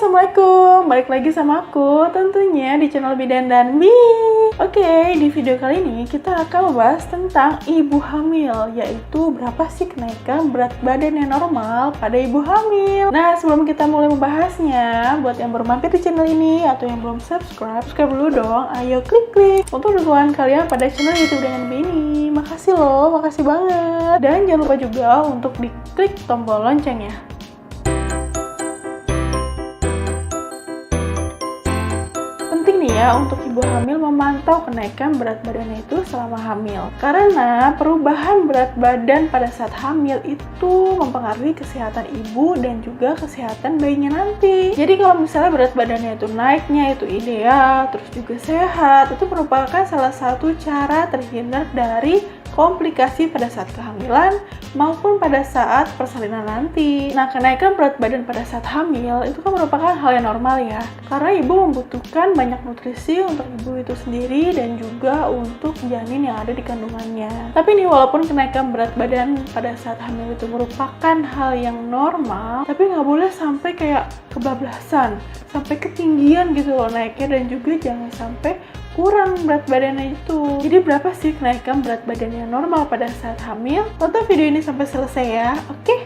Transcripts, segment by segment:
Assalamualaikum, balik lagi sama aku tentunya di channel Bidan dan Bi. Oke, di video kali ini kita akan membahas tentang ibu hamil, yaitu berapa sih kenaikan berat badan yang normal pada ibu hamil. Nah, sebelum kita mulai membahasnya, buat yang baru mampir di channel ini atau yang belum subscribe dulu dong. Ayo klik untuk dukungan kalian pada channel YouTube dengan Bi ini. Makasih loh, makasih banget. Dan jangan lupa juga untuk diklik tombol loncengnya. Untuk ibu hamil memantau kenaikan berat badannya itu selama hamil, karena perubahan berat badan pada saat hamil itu mempengaruhi kesehatan ibu dan juga kesehatan bayinya nanti. Jadi kalau misalnya berat badannya itu naiknya itu ideal, terus juga sehat, itu merupakan salah satu cara terhindar dari komplikasi pada saat kehamilan maupun pada saat persalinan nanti. Nah, kenaikan berat badan pada saat hamil itu kan merupakan hal yang normal ya, karena ibu membutuhkan banyak nutrisi untuk ibu itu sendiri dan juga untuk janin yang ada di kandungannya. Tapi nih, walaupun kenaikan berat badan pada saat hamil itu merupakan hal yang normal, tapi nggak boleh sampai kayak kebablasan, sampai ketinggian gitu loh naiknya, dan juga jangan sampai kurang berat badannya itu. Jadi berapa sih kenaikan berat badan yang normal pada saat hamil? Tonton video ini sampai selesai ya, oke?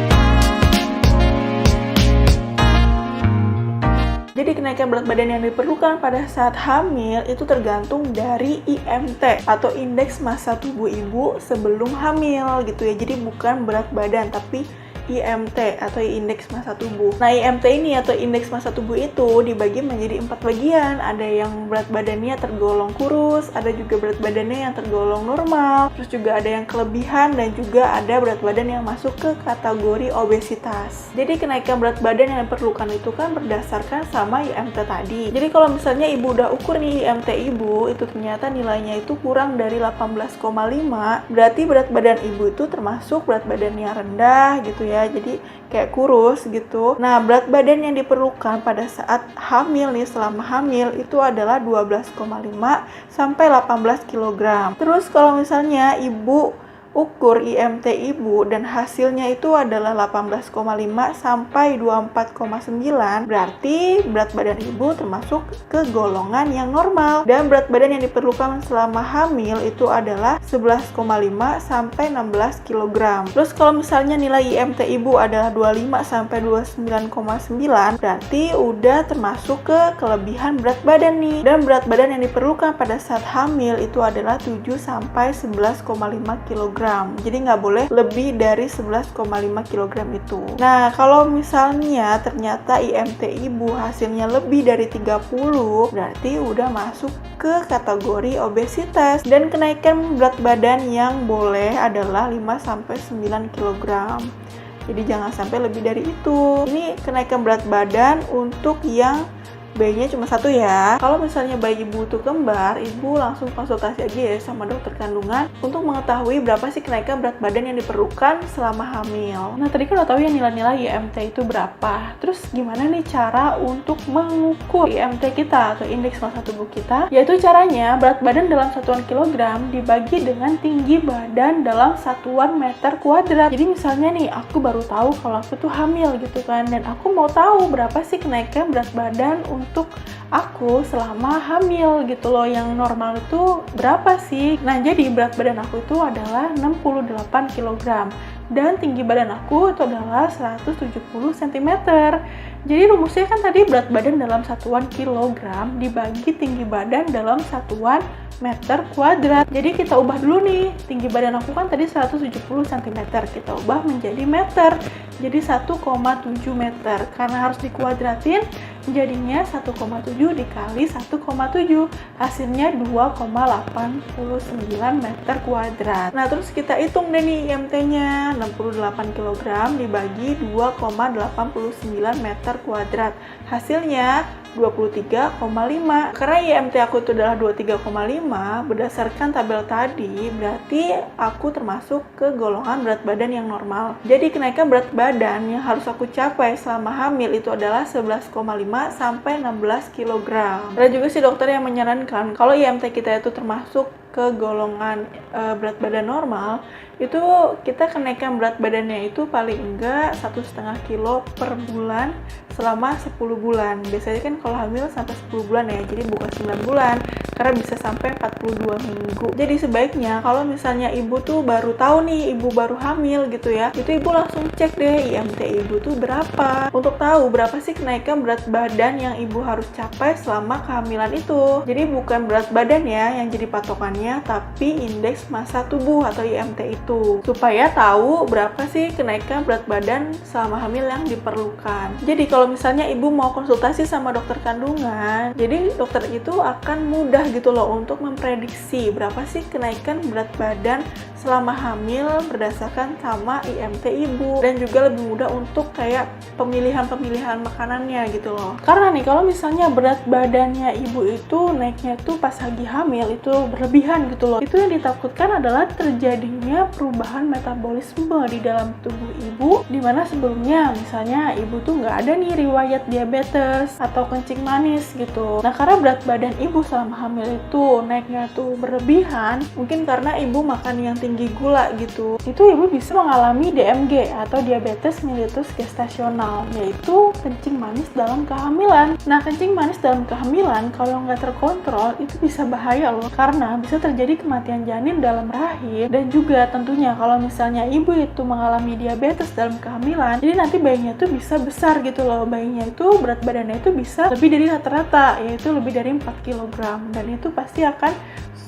Jadi kenaikan berat badan yang diperlukan pada saat hamil itu tergantung dari IMT atau indeks massa tubuh ibu sebelum hamil gitu ya. Jadi bukan berat badan tapi IMT atau indeks massa tubuh. Nah, IMT ini atau indeks massa tubuh itu dibagi menjadi 4 bagian. Ada yang berat badannya tergolong kurus, ada juga berat badannya yang tergolong normal, terus juga ada yang kelebihan, dan juga ada berat badan yang masuk ke kategori obesitas. Jadi kenaikan berat badan yang diperlukan itu kan berdasarkan sama IMT tadi. Jadi kalau misalnya ibu udah ukur nih IMT ibu itu ternyata nilainya itu kurang dari 18,5, berarti berat badan ibu itu termasuk berat badan yang rendah gitu ya. Jadi kayak kurus gitu. Nah, berat badan yang diperlukan pada saat hamil nih, selama hamil itu adalah 12,5 sampai 18 kg. Terus kalau misalnya ibu ukur IMT ibu dan hasilnya itu adalah 18,5 sampai 24,9, berarti berat badan ibu termasuk ke golongan yang normal, dan berat badan yang diperlukan selama hamil itu adalah 11,5 sampai 16 kg. Terus kalau misalnya nilai IMT ibu adalah 25 sampai 29,9, berarti udah termasuk ke kelebihan berat badan nih. Dan berat badan yang diperlukan pada saat hamil itu adalah 7 sampai 11,5 kg. Jadi nggak boleh lebih dari 11,5 kg itu. Nah, kalau misalnya ternyata IMT ibu hasilnya lebih dari 30, berarti udah masuk ke kategori obesitas. Dan kenaikan berat badan yang boleh adalah 5 sampai 9 kg. Jadi jangan sampai lebih dari itu. Ini kenaikan berat badan untuk yang bayinya cuma satu ya. Kalau misalnya bayi ibu itu kembar, ibu langsung konsultasi aja ya sama dokter kandungan untuk mengetahui berapa sih kenaikan berat badan yang diperlukan selama hamil. Nah, tadi kan udah tahu ya nilai-nilai IMT itu berapa. Terus gimana nih cara untuk mengukur IMT kita atau indeks massa tubuh kita? Yaitu caranya berat badan dalam satuan kilogram dibagi dengan tinggi badan dalam satuan meter kuadrat. Jadi misalnya nih, aku baru tahu kalau aku tuh hamil gitu kan, dan aku mau tahu berapa sih kenaikan berat badan untuk aku selama hamil gitu loh, yang normal itu berapa sih. Nah, jadi berat badan aku itu adalah 68 kg dan tinggi badan aku itu adalah 170 cm. Jadi rumusnya kan tadi berat badan dalam satuan kilogram dibagi tinggi badan dalam satuan meter kuadrat. Jadi kita ubah dulu nih, tinggi badan aku kan tadi 170 cm, kita ubah menjadi meter. Jadi 1,7 meter, karena harus dikuadratin jadinya 1,7 dikali 1,7, hasilnya 2,89 meter kuadrat. Nah, terus kita hitung deh nih IMT-nya, 68 kg dibagi 2,89 meter kuadrat, hasilnya 23,5. Karena IMT aku itu adalah 23,5, berdasarkan tabel tadi, berarti aku termasuk ke golongan berat badan yang normal. Jadi kenaikan berat badan yang harus aku capai selama hamil itu adalah 11,5 sampai 16 kg. Ada juga sih dokter yang menyarankan kalau IMT kita itu termasuk ke golongan berat badan normal, itu kita kenaikan berat badannya itu paling enggak 1,5 kilo per bulan selama 10 bulan. Biasanya kan kalau hamil sampai 10 bulan ya, jadi bukan 9 bulan, karena bisa sampai 42 minggu. Jadi sebaiknya kalau misalnya ibu tuh baru tahu nih, ibu baru hamil gitu ya, itu ibu langsung cek deh IMT ibu tuh berapa, untuk tahu berapa sih kenaikan berat badan yang ibu harus capai selama kehamilan itu. Jadi bukan berat badan ya yang jadi patokannya, tapi indeks massa tubuh atau IMT itu, supaya tahu berapa sih kenaikan berat badan selama hamil yang diperlukan. Jadi kalau misalnya ibu mau konsultasi sama dokter kandungan, jadi dokter itu akan mudah gitu loh untuk memprediksi berapa sih kenaikan berat badan selama hamil berdasarkan sama IMT ibu, dan juga lebih mudah untuk kayak pemilihan makanannya gitu loh. Karena nih kalau misalnya berat badannya ibu itu naiknya tuh pas lagi hamil itu berlebihan gitu loh, itu yang ditakutkan adalah terjadinya perubahan metabolisme di dalam tubuh ibu, dimana sebelumnya misalnya ibu tuh nggak ada nih riwayat diabetes atau kencing manis gitu. Nah karena berat badan ibu selama hamil itu naiknya tuh berlebihan, mungkin karena ibu makan yang tinggi gula gitu, itu ibu bisa mengalami DMG atau diabetes mellitus gestasional, yaitu kencing manis dalam kehamilan. Nah kencing manis dalam kehamilan kalau nggak terkontrol itu bisa bahaya loh, karena bisa terjadi kematian janin dalam rahim, dan juga tentunya kalau misalnya ibu itu mengalami diabetes dalam kehamilan, jadi nanti bayinya tuh bisa besar gitu loh, bayinya itu berat badannya itu bisa lebih dari rata-rata, yaitu lebih dari 4 kg, dan itu pasti akan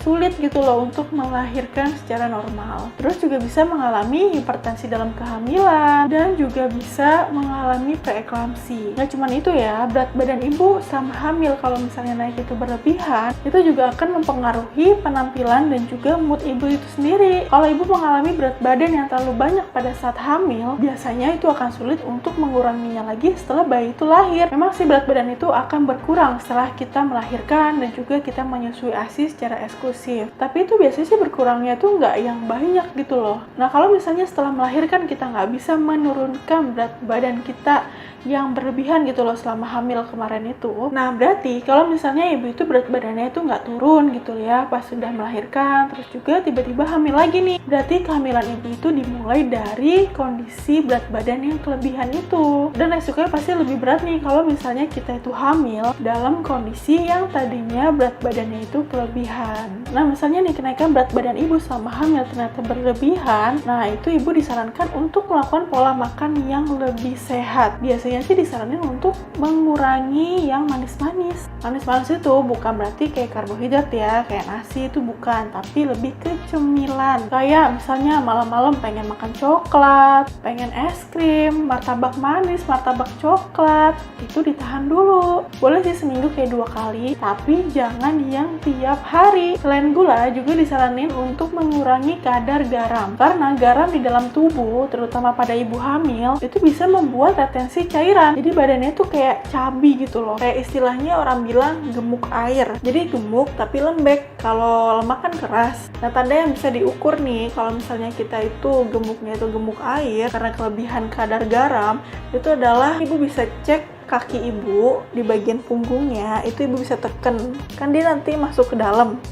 sulit gitu loh untuk melahirkan secara normal. Terus juga bisa mengalami hipertensi dalam kehamilan, dan juga bisa mengalami preeklamsi. Nggak cuma itu ya, berat badan ibu sama hamil kalau misalnya naik itu berlebihan, itu juga akan mempengaruhi penampilan dan juga mood ibu itu sendiri. Kalau ibu mengalami berat badan yang terlalu banyak pada saat hamil, biasanya itu akan sulit untuk menguranginya lagi setelah bayi itu lahir. Memang sih berat badan itu akan berkurang setelah kita melahirkan dan juga kita menyusui ASI secara eksklusif. Tapi itu biasanya sih berkurangnya tuh nggak yang banyak gitu loh. Nah kalau misalnya setelah melahirkan kita nggak bisa menurunkan berat badan kita yang berlebihan gitu loh selama hamil kemarin itu, nah berarti kalau misalnya ibu itu berat badannya itu nggak turun gitu ya pas sudah melahirkan, terus juga tiba-tiba hamil lagi nih, berarti kehamilan ibu itu dimulai dari kondisi berat badan yang kelebihan itu, dan resikonya pasti lebih berat nih kalau misalnya kita itu hamil dalam kondisi yang tadinya berat badannya itu kelebihan. Nah misalnya nih kenaikan berat badan ibu selama hamil ternyata berlebihan, nah itu ibu disarankan untuk melakukan pola makan yang lebih sehat. Biasanya sih disaranin untuk mengurangi yang manis-manis. Manis-manis itu bukan berarti kayak karbohidrat ya, kayak nasi itu bukan, tapi lebih ke cemilan. Kayak misalnya malam-malam pengen makan coklat, pengen es krim, martabak manis, martabak coklat, itu ditahan dulu. Boleh sih seminggu kayak 2 kali, tapi jangan yang tiap hari. Selain gula, juga disaranin untuk mengurangi kadar garam. Karena garam di dalam tubuh, terutama pada ibu hamil, itu bisa membuat retensi cairan. Jadi badannya tuh kayak cabi gitu loh. Kayak istilahnya orang bilang gemuk air. Jadi gemuk tapi lembek. Kalau lemak kan keras. Nah tanda yang bisa diukur nih, kalau misalnya kita itu gemuknya itu gemuk air karena kelebihan kadar garam, itu adalah ibu bisa cek kaki ibu di bagian punggungnya, itu ibu bisa tekan. Kan dia nanti masuk ke dalam.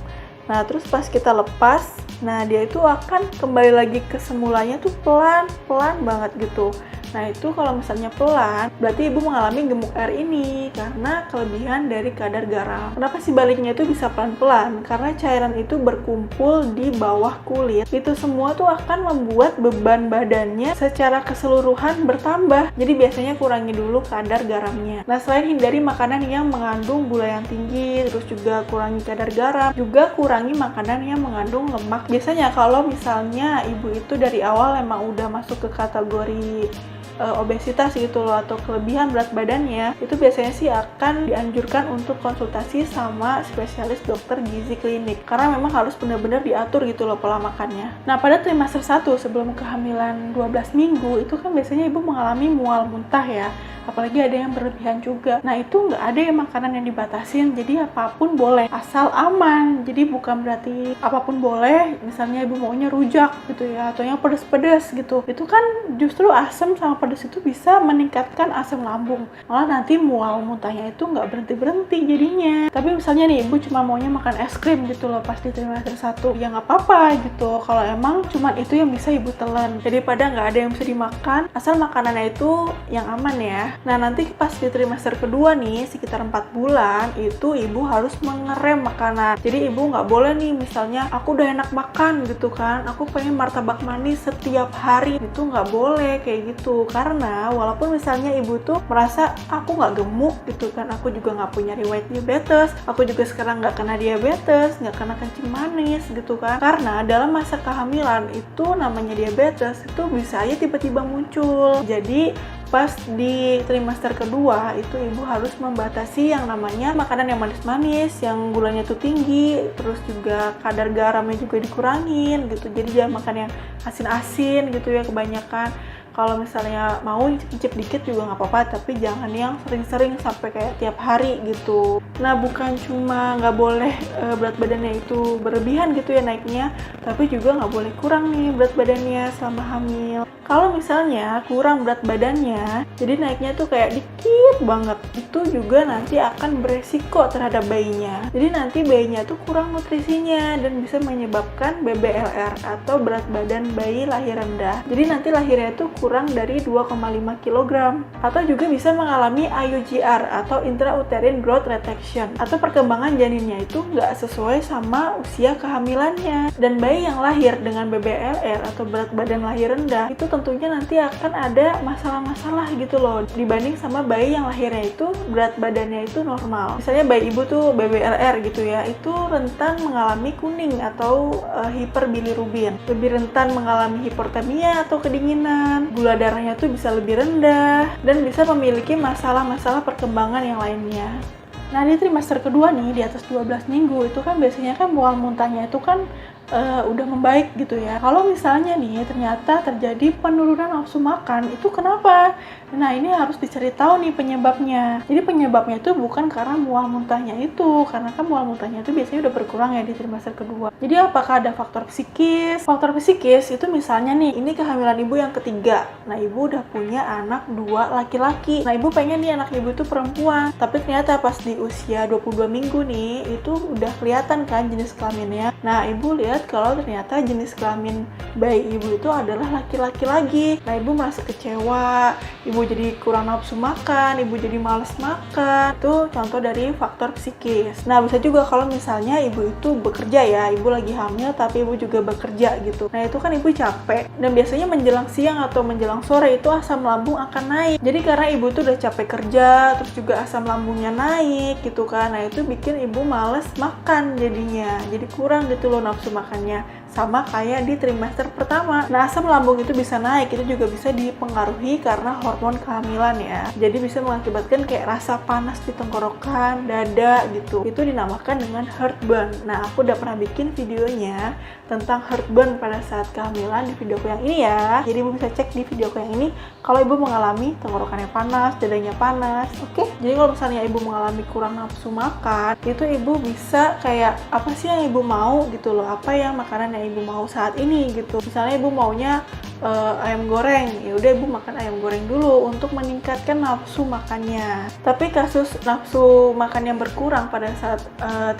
Nah terus pas kita lepas, nah dia itu akan kembali lagi ke semulanya tuh pelan-pelan banget gitu. Nah itu kalau misalnya pelan, berarti ibu mengalami gemuk air ini karena kelebihan dari kadar garam. Kenapa sih baliknya itu bisa pelan-pelan? Karena cairan itu berkumpul di bawah kulit. Itu semua tuh akan membuat beban badannya secara keseluruhan bertambah. Jadi biasanya kurangi dulu kadar garamnya. Nah selain hindari makanan yang mengandung gula yang tinggi, terus juga kurangi kadar garam, juga kurangi makanan yang mengandung lemak. Biasanya kalau misalnya ibu itu dari awal emang udah masuk ke kategori obesitas gitu loh, atau kelebihan berat badannya, itu biasanya sih akan dianjurkan untuk konsultasi sama spesialis dokter gizi klinik, karena memang harus benar-benar diatur gitu loh pola makannya. Nah pada trimester 1 sebelum kehamilan 12 minggu itu kan biasanya ibu mengalami mual muntah ya, apalagi ada yang berlebihan juga. Nah itu nggak ada yang makanan yang dibatasin, jadi apapun boleh asal aman. Jadi bukan berarti apapun boleh, misalnya ibu maunya rujak gitu ya, atau yang pedas-pedas gitu, itu kan justru asam sama pedas itu bisa meningkatkan asam lambung, malah nanti mual muntahnya itu nggak berhenti-berhenti jadinya. Tapi misalnya nih ibu cuma maunya makan es krim gitu loh pas di trimester 1, ya nggak apa-apa gitu kalau emang cuma itu yang bisa ibu telan, jadi pada nggak ada yang bisa dimakan asal makanannya itu yang aman ya. Nah nanti pas di trimester kedua nih sekitar 4 bulan itu ibu harus mengerem makanan. Jadi ibu nggak boleh nih misalnya aku udah enak makan gitu kan, aku pengen martabak manis setiap hari, itu nggak boleh kayak gitu. Karena walaupun misalnya ibu tuh merasa aku nggak gemuk gitu kan, aku juga nggak punya riwayat diabetes, aku juga sekarang nggak kena diabetes, nggak kena kencing manis gitu kan, karena dalam masa kehamilan itu namanya diabetes itu bisa aja tiba-tiba muncul. Jadi pas di trimester kedua itu ibu harus membatasi yang namanya makanan yang manis-manis, yang gulanya tuh tinggi, terus juga kadar garamnya juga dikurangin gitu. Jadi jangan makan yang asin-asin gitu ya kebanyakan. Kalau misalnya mau cicip dikit juga nggak apa-apa, tapi jangan yang sering-sering sampai kayak tiap hari gitu. Nah bukan cuma nggak boleh berat badannya itu berlebihan gitu ya naiknya, tapi juga nggak boleh kurang nih berat badannya selama hamil. Kalau misalnya kurang berat badannya, jadi naiknya tuh kayak dikit banget, itu juga nanti akan beresiko terhadap bayinya. Jadi nanti bayinya tuh kurang nutrisinya dan bisa menyebabkan BBLR atau berat badan bayi lahir rendah. Jadi nanti lahirnya tuh kurang dari 2,5 kg. Atau juga bisa mengalami IUGR atau intrauterine growth retraction, atau perkembangan janinnya itu nggak sesuai sama usia kehamilannya. Dan bayi yang lahir dengan BBLR atau berat badan lahir rendah itu tentunya nanti akan ada masalah-masalah gitu loh dibanding sama bayi yang lahirnya itu berat badannya itu normal. Misalnya bayi ibu tuh BBLR gitu ya, itu rentan mengalami kuning atau hiperbilirubin, lebih rentan mengalami hipertermia atau kedinginan, gula darahnya tuh bisa lebih rendah, dan bisa memiliki masalah-masalah perkembangan yang lainnya. Nah di trimester kedua nih, di atas 12 minggu itu kan biasanya kan mual muntahnya itu kan udah membaik gitu ya. Kalau misalnya nih ternyata terjadi penurunan nafsu makan, itu kenapa? Nah ini harus dicari tahu nih penyebabnya. Jadi penyebabnya itu bukan karena mual muntahnya itu, karena kan mual muntahnya itu biasanya udah berkurang ya di trimester kedua. Jadi apakah ada faktor psikis? Faktor psikis itu misalnya nih, ini kehamilan ibu yang ketiga. Nah ibu udah punya anak 2 laki-laki. Nah ibu pengen nih anak ibu itu perempuan, tapi ternyata pas di usia 22 minggu nih itu udah kelihatan kan jenis kelaminnya. Nah ibu lihat kalau ternyata jenis kelamin bayi ibu itu adalah laki-laki lagi. Nah ibu merasa kecewa, ibu jadi kurang nafsu makan, ibu jadi males makan. Itu contoh dari faktor psikis. Nah bisa juga kalau misalnya ibu itu bekerja ya, ibu lagi hamil tapi ibu juga bekerja gitu. Nah itu kan ibu capek, dan biasanya menjelang siang atau menjelang sore itu asam lambung akan naik. Jadi karena ibu tuh udah capek kerja, terus juga asam lambungnya naik gitu kan. Nah itu bikin ibu males makan jadinya, jadi kurang gitu loh nafsu makannya, sama kayak di trimester pertama. Nah asam lambung itu bisa naik, itu juga bisa dipengaruhi karena hormon kehamilan ya. Jadi bisa mengakibatkan kayak rasa panas di tenggorokan, dada gitu. Itu dinamakan dengan heartburn. Nah aku udah pernah bikin videonya tentang heartburn pada saat kehamilan di videoku yang ini ya. Jadi ibu bisa cek di videoku yang ini kalau ibu mengalami tenggorokannya panas, dadanya panas. Oke? Jadi kalau misalnya ibu mengalami kurang nafsu makan, itu ibu bisa kayak apa sih yang ibu mau gitu loh, apa yang makanan yang ibu mau saat ini gitu. Misalnya ibu maunya ayam goreng, ya udah ibu makan ayam goreng dulu untuk meningkatkan nafsu makannya. Tapi kasus nafsu makan yang berkurang pada saat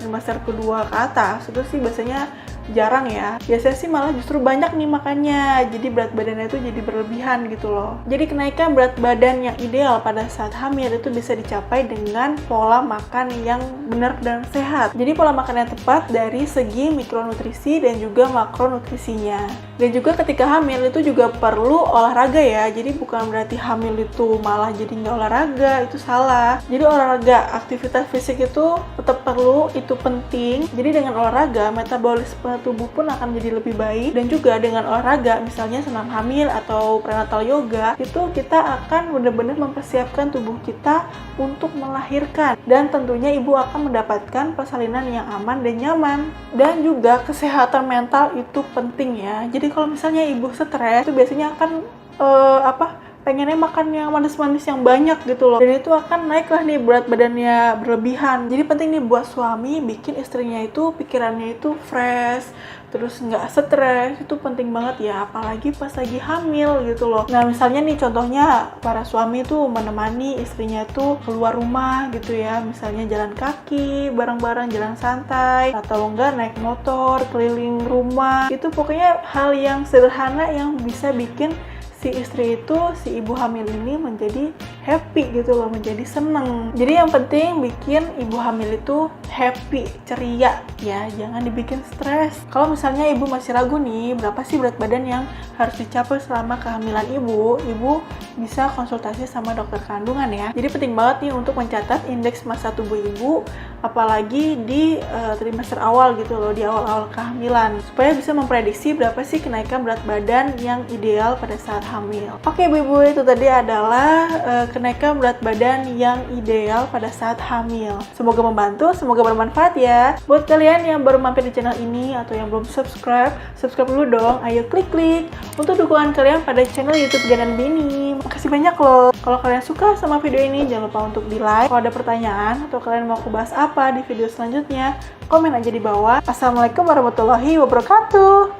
trimester kedua ke atas itu sih biasanya jarang ya. Biasanya sih malah justru banyak nih makannya, jadi berat badannya itu jadi berlebihan gitu loh. Jadi kenaikan berat badan yang ideal pada saat hamil itu bisa dicapai dengan pola makan yang benar dan sehat. Jadi pola makan yang tepat dari segi mikronutrisi dan juga makronutrisinya. Dan juga ketika hamil itu juga perlu olahraga ya. Jadi bukan berarti hamil itu malah jadi nggak olahraga, itu salah. Jadi olahraga, aktivitas fisik itu tetap perlu, itu penting. Jadi dengan olahraga, metabolisme tubuh pun akan menjadi lebih baik. Dan juga dengan olahraga, misalnya senam hamil atau prenatal yoga, itu kita akan benar-benar mempersiapkan tubuh kita untuk melahirkan. Dan tentunya ibu akan mendapatkan persalinan yang aman dan nyaman. Dan juga kesehatan mental itu penting ya. Jadi kalau misalnya ibu stres, itu biasanya akan pengennya makan yang manis-manis yang banyak gitu loh, dan itu akan naik lah nih berat badannya berlebihan. Jadi penting nih buat suami bikin istrinya itu pikirannya itu fresh, terus nggak stres. Itu penting banget ya, apalagi pas lagi hamil gitu loh. Nah misalnya nih contohnya para suami tuh menemani istrinya tuh keluar rumah gitu ya, misalnya jalan kaki bareng-bareng, jalan santai, atau enggak naik motor keliling rumah. Itu pokoknya hal yang sederhana yang bisa bikin si istri itu, si ibu hamil ini menjadi happy gitu loh, menjadi seneng. Jadi yang penting bikin ibu hamil itu happy, ceria ya, jangan dibikin stres. Kalau misalnya ibu masih ragu nih, berapa sih berat badan yang harus dicapai selama kehamilan ibu bisa konsultasi sama dokter kandungan ya. Jadi penting banget nih untuk mencatat indeks massa tubuh ibu, apalagi di trimester awal gitu loh, di awal-awal kehamilan, supaya bisa memprediksi berapa sih kenaikan berat badan yang ideal pada saat hamil. Oke ibu-ibu, itu tadi adalah kenaikan berat badan yang ideal pada saat hamil. Semoga membantu, semoga bermanfaat ya. Buat kalian yang baru mampir di channel ini atau yang belum subscribe dulu dong. Ayo klik untuk dukungan kalian pada channel YouTube Ganan Bini. Makasih banyak loh. Kalau kalian suka sama video ini, jangan lupa untuk di like. Kalau ada pertanyaan atau kalian mau aku bahas apa di video selanjutnya, komen aja di bawah. Assalamualaikum warahmatullahi wabarakatuh.